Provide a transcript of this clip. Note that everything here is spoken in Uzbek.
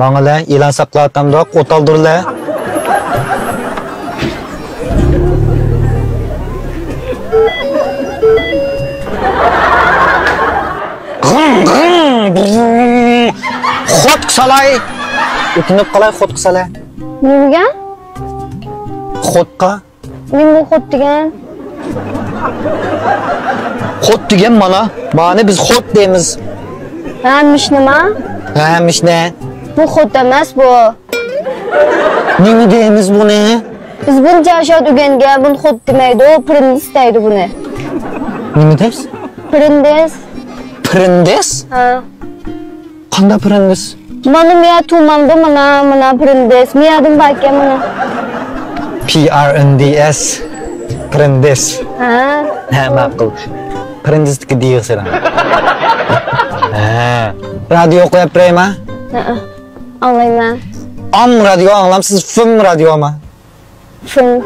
Bana la ilan saklatamda ot aldır la. Xot qısalay. Utinib qalay xot qısalay. Ne degan? Xotqa. Ne bu xot degan? Xot degan mana biz xot deymiz. Hamiş nima? Hamiş ne? Bu xot emas bu. Nima deymiz buni? Biz buncha ashad o'rgangan, buni xot demaydi, o prindes deydi buni. Nima deysiz? Prindes. Prindes? Ha. Qanday prindes? Mana miya tumanda mana prindes. Miyadan bakkan mana. PRNDS. Prindes. Ha. Ha, ma'qul. Prindesniki deysiz. Ha. Radio qo'yib beraymi? Ha. Anlayman. Am radio anglam, siz film radio mu? Film.